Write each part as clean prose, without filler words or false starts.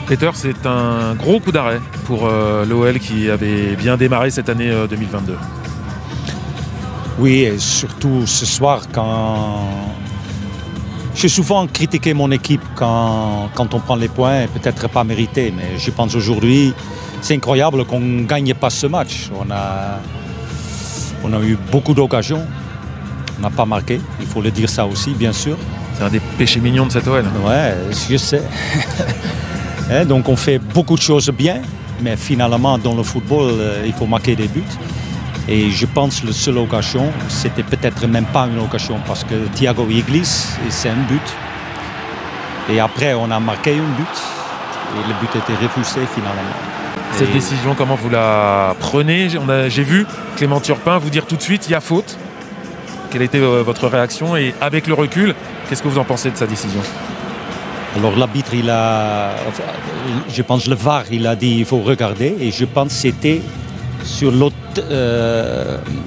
Peter, c'est un gros coup d'arrêt pour l'OL qui avait bien démarré cette année 2022. Oui, et surtout ce soir quand... J'ai souvent critiqué mon équipe quand on prend les points, peut-être pas mérité, mais je pense aujourd'hui, c'est incroyable qu'on ne gagne pas ce match. On a eu beaucoup d'occasions, on n'a pas marqué, il faut le dire ça aussi, bien sûr. C'est un des péchés mignons de cette OL. Ouais, je sais. Donc on fait beaucoup de choses bien, mais finalement dans le football, il faut marquer des buts. Et je pense que la seule occasion, c'était peut-être même pas une occasion parce que Thiago y glisse et c'est un but. Et après, on a marqué un but et le but était repoussé finalement. Cette décision, comment vous la prenez? J'ai vu Clément Turpin vous dire tout de suite, il y a faute. Quelle a été votre réaction? Et avec le recul, qu'est-ce que vous en pensez de sa décision? Alors l'arbitre, je pense le VAR, il a dit il faut regarder. Et je pense que c'était sur l'autre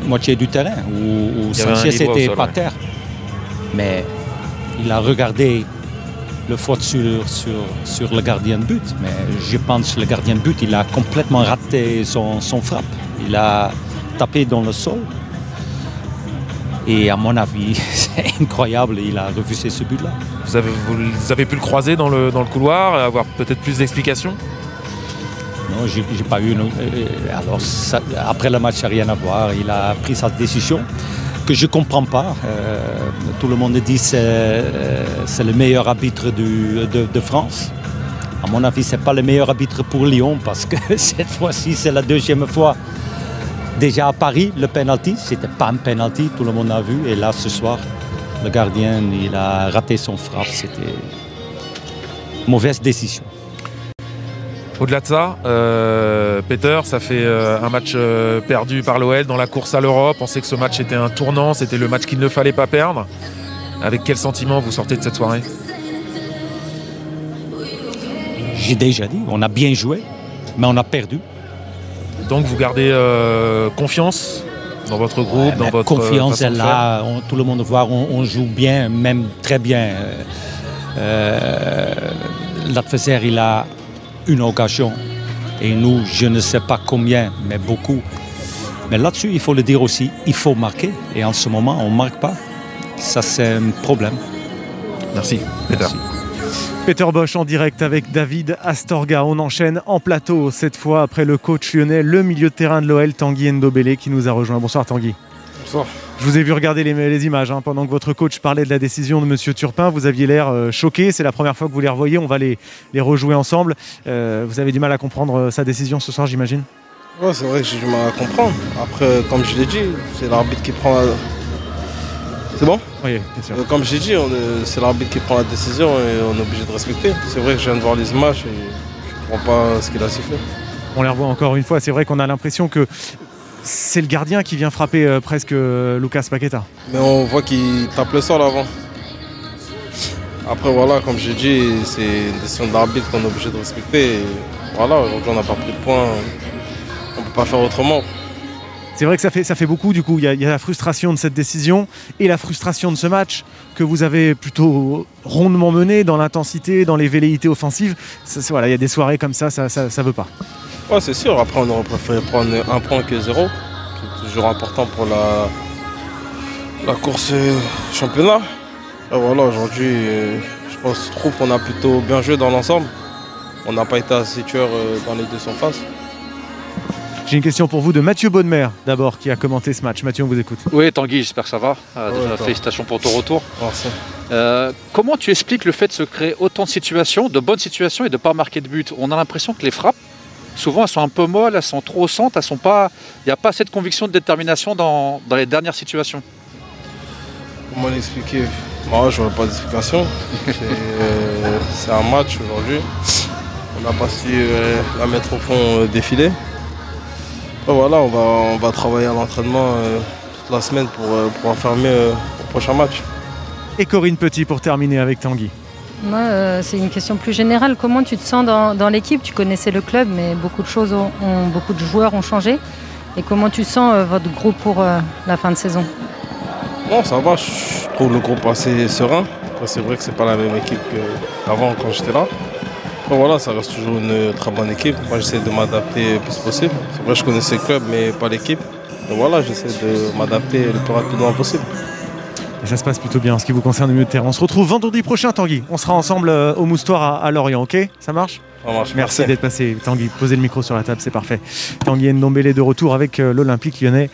moitié du terrain où Sanchez était par terre. Mais il a regardé le faute sur le gardien de but. Mais je pense que le gardien de but, il a complètement raté son frappe. Il a tapé dans le sol. Et à mon avis, c'est incroyable, il a refusé ce but-là. Vous avez pu le croiser dans le couloir, avoir peut-être plus d'explications? Non, j'ai pas eu. Alors, après le match, ça n'a rien à voir. Il a pris sa décision que je ne comprends pas. Tout le monde dit que c'est le meilleur arbitre de France. À mon avis, ce n'est pas le meilleur arbitre pour Lyon parce que cette fois-ci, c'est la deuxième fois. Déjà à Paris, le penalty, c'était pas un penalty, tout le monde a vu. Et là, ce soir, le gardien, il a raté son frappe. C'était une mauvaise décision. Au-delà de ça, Peter, ça fait un match perdu par l'OL dans la course à l'Europe. On sait que ce match était un tournant, c'était le match qu'il ne fallait pas perdre. Avec quel sentiment vous sortez de cette soirée? J'ai déjà dit, on a bien joué, mais on a perdu. Donc vous gardez confiance dans votre groupe, dans votre confiance est là, tout le monde voit, on joue bien, même très bien. L'adversaire, il a une occasion et nous, je ne sais pas combien, mais beaucoup. Mais là-dessus, il faut le dire aussi, il faut marquer. Et en ce moment, on ne marque pas. Ça, c'est un problème. Merci, Peter. Merci. Peter Bosz en direct avec David Astorga. On enchaîne en plateau cette fois après le coach lyonnais, le milieu de terrain de l'OL, Tanguy Ndobele, qui nous a rejoint. Bonsoir Tanguy. Bonsoir. Je vous ai vu regarder les images pendant que votre coach parlait de la décision de M. Turpin. Vous aviez l'air choqué. C'est la première fois que vous les revoyez. On va les rejouer ensemble. Vous avez du mal à comprendre sa décision ce soir, j'imagine? Ouais, c'est vrai que j'ai du mal à comprendre. Après, comme je l'ai dit, c'est l'arbitre qui prend la... C'est bon? Oui, bien sûr. Comme j'ai dit, c'est l'arbitre qui prend la décision et on est obligé de respecter. C'est vrai que je viens de voir les images et je ne comprends pas ce qu'il a sifflé. On les revoit encore une fois. C'est vrai qu'on a l'impression que c'est le gardien qui vient frapper presque Lucas Paqueta. Mais on voit qu'il tape le sol avant. Après, voilà, comme j'ai dit, c'est une décision de l'arbitre qu'on est obligé de respecter. Et voilà, aujourd'hui, on n'a pas pris de points. On ne peut pas faire autrement. C'est vrai que ça fait beaucoup, du coup. Il y a la frustration de cette décision et la frustration de ce match que vous avez plutôt rondement mené dans l'intensité, dans les velléités offensives. Voilà, il y a des soirées comme ça veut pas. Ouais, c'est sûr. Après, on aurait préféré prendre un point que 0. C'est toujours important pour la course championnat. Et voilà, aujourd'hui, je trouve qu'on a plutôt bien joué dans l'ensemble. On n'a pas été assez tueur dans les deux surfaces. J'ai une question pour vous de Mathieu Bonnemer, d'abord, qui a commenté ce match. Mathieu, on vous écoute. Oui, Tanguy, j'espère que ça va. Déjà, félicitations pour ton retour. Merci. Comment tu expliques le fait de se créer autant de situations, de bonnes situations et de ne pas marquer de but? On a l'impression que les frappes, souvent, elles sont un peu molles, elles sont trop au centre, il n'y a pas assez de conviction, de détermination dans les dernières situations. Comment l'expliquer? Moi, je n'aurais pas d'explication. C'est un match aujourd'hui. On n'a pas su la mettre au fond défiler. Voilà, on va travailler à l'entraînement toute la semaine pour pouvoir faire mieux au prochain match. Et Corinne Petit pour terminer avec Tanguy. Moi, c'est une question plus générale. Comment tu te sens dans l'équipe? Tu connaissais le club, mais beaucoup de joueurs ont changé. Et comment tu sens votre groupe pour la fin de saison? Non, ça va. Je trouve le groupe assez serein. Après, c'est vrai que c'est pas la même équipe qu'avant quand j'étais là. Bon, voilà, ça reste toujours une très bonne équipe. Moi, j'essaie de m'adapter le plus possible. C'est vrai, je connaissais le club, mais pas l'équipe. Donc voilà, j'essaie de m'adapter le plus rapidement possible. Et ça se passe plutôt bien en ce qui vous concerne au milieu de terrain. On se retrouve vendredi prochain, Tanguy. On sera ensemble au Moustoir à Lorient, ok? Ça marche? Ça marche. Merci d'être passé, Tanguy. Posez le micro sur la table, c'est parfait. Tanguy Ndombele de retour avec l'Olympique Lyonnais.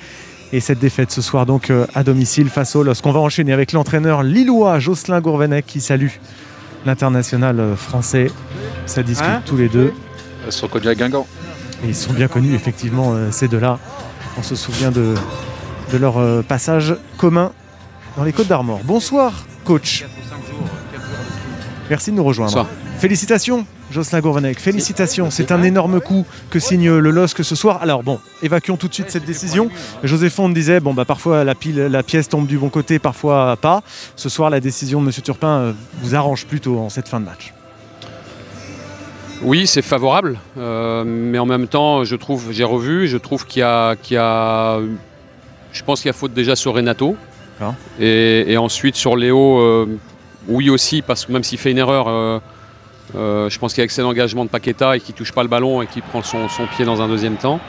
Et cette défaite ce soir donc à domicile face au LOSC. On va enchaîner avec l'entraîneur lillois Jocelyn Gourvenec qui salue l'international français. Ça discute tous les deux. Ils sont connus à Guingamp. Et ils sont bien connus effectivement ces deux-là. On se souvient de leur passage commun dans les Côtes d'Armor. Bonsoir coach. Merci de nous rejoindre. Bonsoir. Félicitations Jocelyn Gourvenec, félicitations. C'est un énorme coup que signe le LOSC ce soir. Alors bon, évacuons tout de suite cette décision. José Fonte disait, parfois la pièce tombe du bon côté, parfois pas. Ce soir, la décision de M. Turpin vous arrange plutôt en cette fin de match. Oui, c'est favorable, mais en même temps, je trouve qu'il y a, je pense qu'il y a faute déjà sur Renato. Et ensuite sur Léo, oui aussi, parce que même s'il fait une erreur, je pense qu'il y a excellent engagement de Paqueta et qui ne touche pas le ballon et qui prend son pied dans un deuxième temps.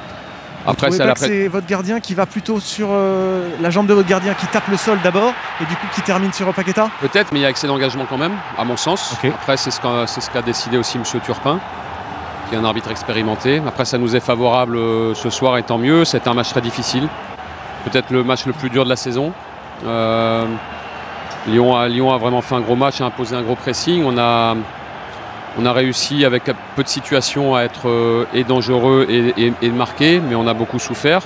Après, c'est votre gardien qui va plutôt sur la jambe de votre gardien qui tape le sol d'abord et du coup qui termine sur Paqueta? Peut-être, mais il y a excellent engagement quand même, à mon sens. Okay. Après, c'est ce qu'a décidé aussi M. Turpin, qui est un arbitre expérimenté. Après, ça nous est favorable ce soir et tant mieux. C'est un match très difficile. Peut-être le match le plus dur de la saison. Lyon a vraiment fait un gros match, a imposé un gros pressing. On a réussi avec peu de situations à être dangereux et marqué, mais on a beaucoup souffert.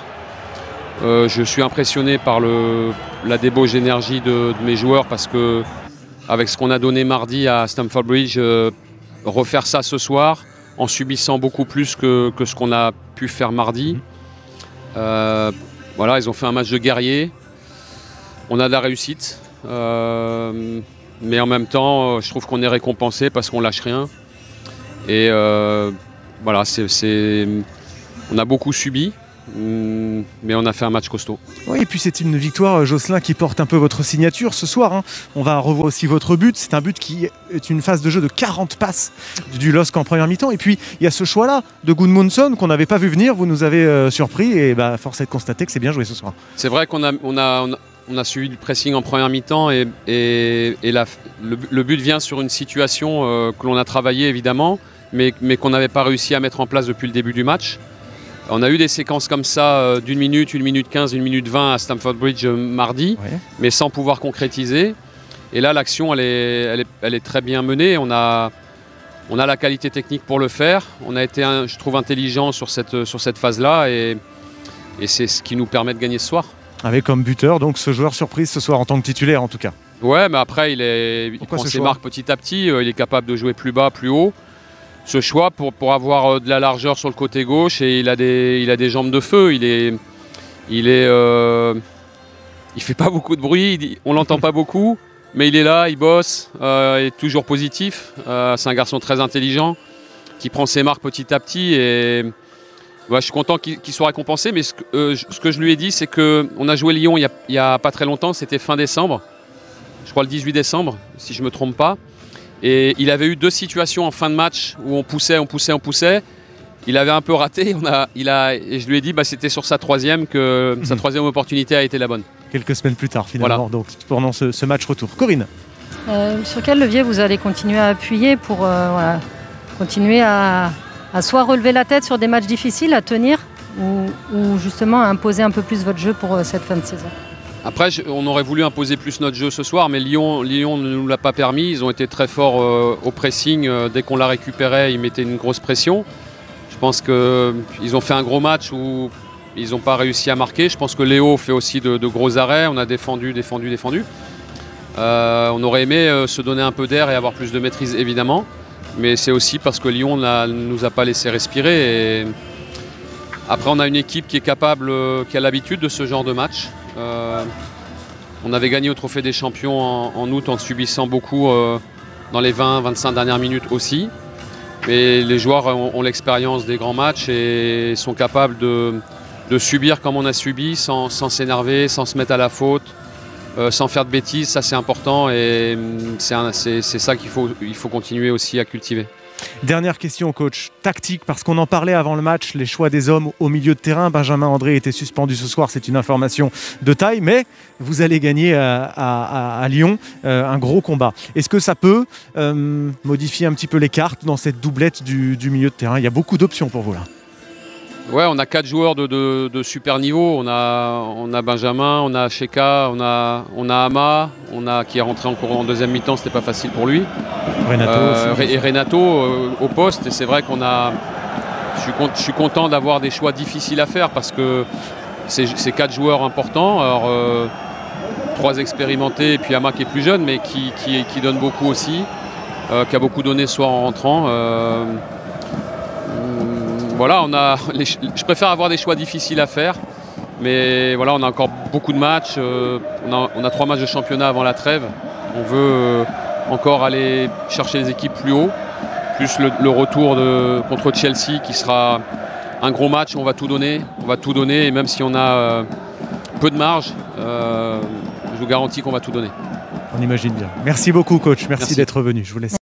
Je suis impressionné par la débauche d'énergie de mes joueurs parce que avec ce qu'on a donné mardi à Stamford Bridge, refaire ça ce soir en subissant beaucoup plus que ce qu'on a pu faire mardi. Voilà, ils ont fait un match de guerrier. On a de la réussite. Mais en même temps, je trouve qu'on est récompensé parce qu'on lâche rien. Et voilà, on a beaucoup subi, mais on a fait un match costaud. Oui, et puis c'est une victoire, Jocelyn, qui porte un peu votre signature ce soir. Hein. On va revoir aussi votre but. C'est un but qui est une phase de jeu de 40 passes du LOSC en première mi-temps. Et puis, il y a ce choix-là de Gudmundsson qu'on n'avait pas vu venir. Vous nous avez surpris et force est de constater que c'est bien joué ce soir. C'est vrai qu'on a suivi le pressing en première mi-temps et le but vient sur une situation que l'on a travaillé évidemment, mais qu'on n'avait pas réussi à mettre en place depuis le début du match. On a eu des séquences comme ça d'1 minute, 1 minute 15, 1 minute 20 à Stamford Bridge mardi, mais sans pouvoir concrétiser. Et là, l'action, elle est très bien menée. On a la qualité technique pour le faire. On a été, je trouve, intelligent sur cette phase-là et c'est ce qui nous permet de gagner ce soir. Avec comme buteur, donc ce joueur surprise ce soir en tant que titulaire en tout cas. Ouais, mais après il prend ses marques petit à petit, il est capable de jouer plus bas, plus haut. Ce choix pour avoir de la largeur sur le côté gauche et il a des jambes de feu, il fait pas beaucoup de bruit, on l'entend pas beaucoup, mais il est là, il bosse, il est toujours positif. C'est un garçon très intelligent qui prend ses marques petit à petit et ouais, je suis content qu'il soit récompensé, mais ce que je lui ai dit, c'est qu'on a joué Lyon il y a pas très longtemps, c'était fin décembre, je crois le 18 décembre, si je ne me trompe pas. Et il avait eu 2 situations en fin de match où on poussait. Il avait un peu raté, et je lui ai dit c'était sur sa troisième que sa troisième opportunité a été la bonne. Quelques semaines plus tard finalement, voilà. Donc pendant ce match retour. Corinne, sur quel levier vous allez continuer à appuyer pour continuer à soit relever la tête sur des matchs difficiles, à tenir, ou justement à imposer un peu plus votre jeu pour cette fin de saison? Après, on aurait voulu imposer plus notre jeu ce soir, mais Lyon ne nous l'a pas permis. Ils ont été très forts au pressing. Dès qu'on la récupérait, ils mettaient une grosse pression. Je pense qu'ils ont fait un gros match où ils n'ont pas réussi à marquer. Je pense que Léo fait aussi de gros arrêts. On a défendu. On aurait aimé se donner un peu d'air et avoir plus de maîtrise, évidemment. Mais c'est aussi parce que Lyon ne nous a pas laissé respirer. Et après, on a une équipe qui est capable, qui a l'habitude de ce genre de match. On avait gagné au Trophée des Champions en août en subissant beaucoup dans les 20-25 dernières minutes aussi. Mais les joueurs ont l'expérience des grands matchs et sont capables de subir comme on a subi sans s'énerver, sans se mettre à la faute, sans faire de bêtises. Ça, c'est important et c'est ça qu'il faut continuer aussi à cultiver. Dernière question, coach. Tactique, parce qu'on en parlait avant le match, les choix des hommes au milieu de terrain. Benjamin André était suspendu ce soir, c'est une information de taille, mais vous allez gagner à Lyon un gros combat. Est-ce que ça peut modifier un petit peu les cartes dans cette doublette du milieu de terrain? Il y a beaucoup d'options pour vous là. Ouais, on a 4 joueurs de super niveau. On a Benjamin, on a Cheka, on a Ama, qui est rentré encore en deuxième mi-temps, c'était pas facile pour lui. Renato et Renato au poste. Et c'est vrai je suis content d'avoir des choix difficiles à faire parce que c'est 4 joueurs importants. Alors 3 expérimentés et puis Ama qui est plus jeune mais qui donne beaucoup aussi, qui a beaucoup donné ce soir en rentrant. Voilà, je préfère avoir des choix difficiles à faire, mais voilà, on a encore beaucoup de matchs. On a 3 matchs de championnat avant la trêve. On veut encore aller chercher les équipes plus haut, plus le retour contre Chelsea qui sera un gros match. On va tout donner, et même si on a peu de marge, je vous garantis qu'on va tout donner. On imagine bien. Merci beaucoup, coach. Merci. D'être venu. Je vous laisse.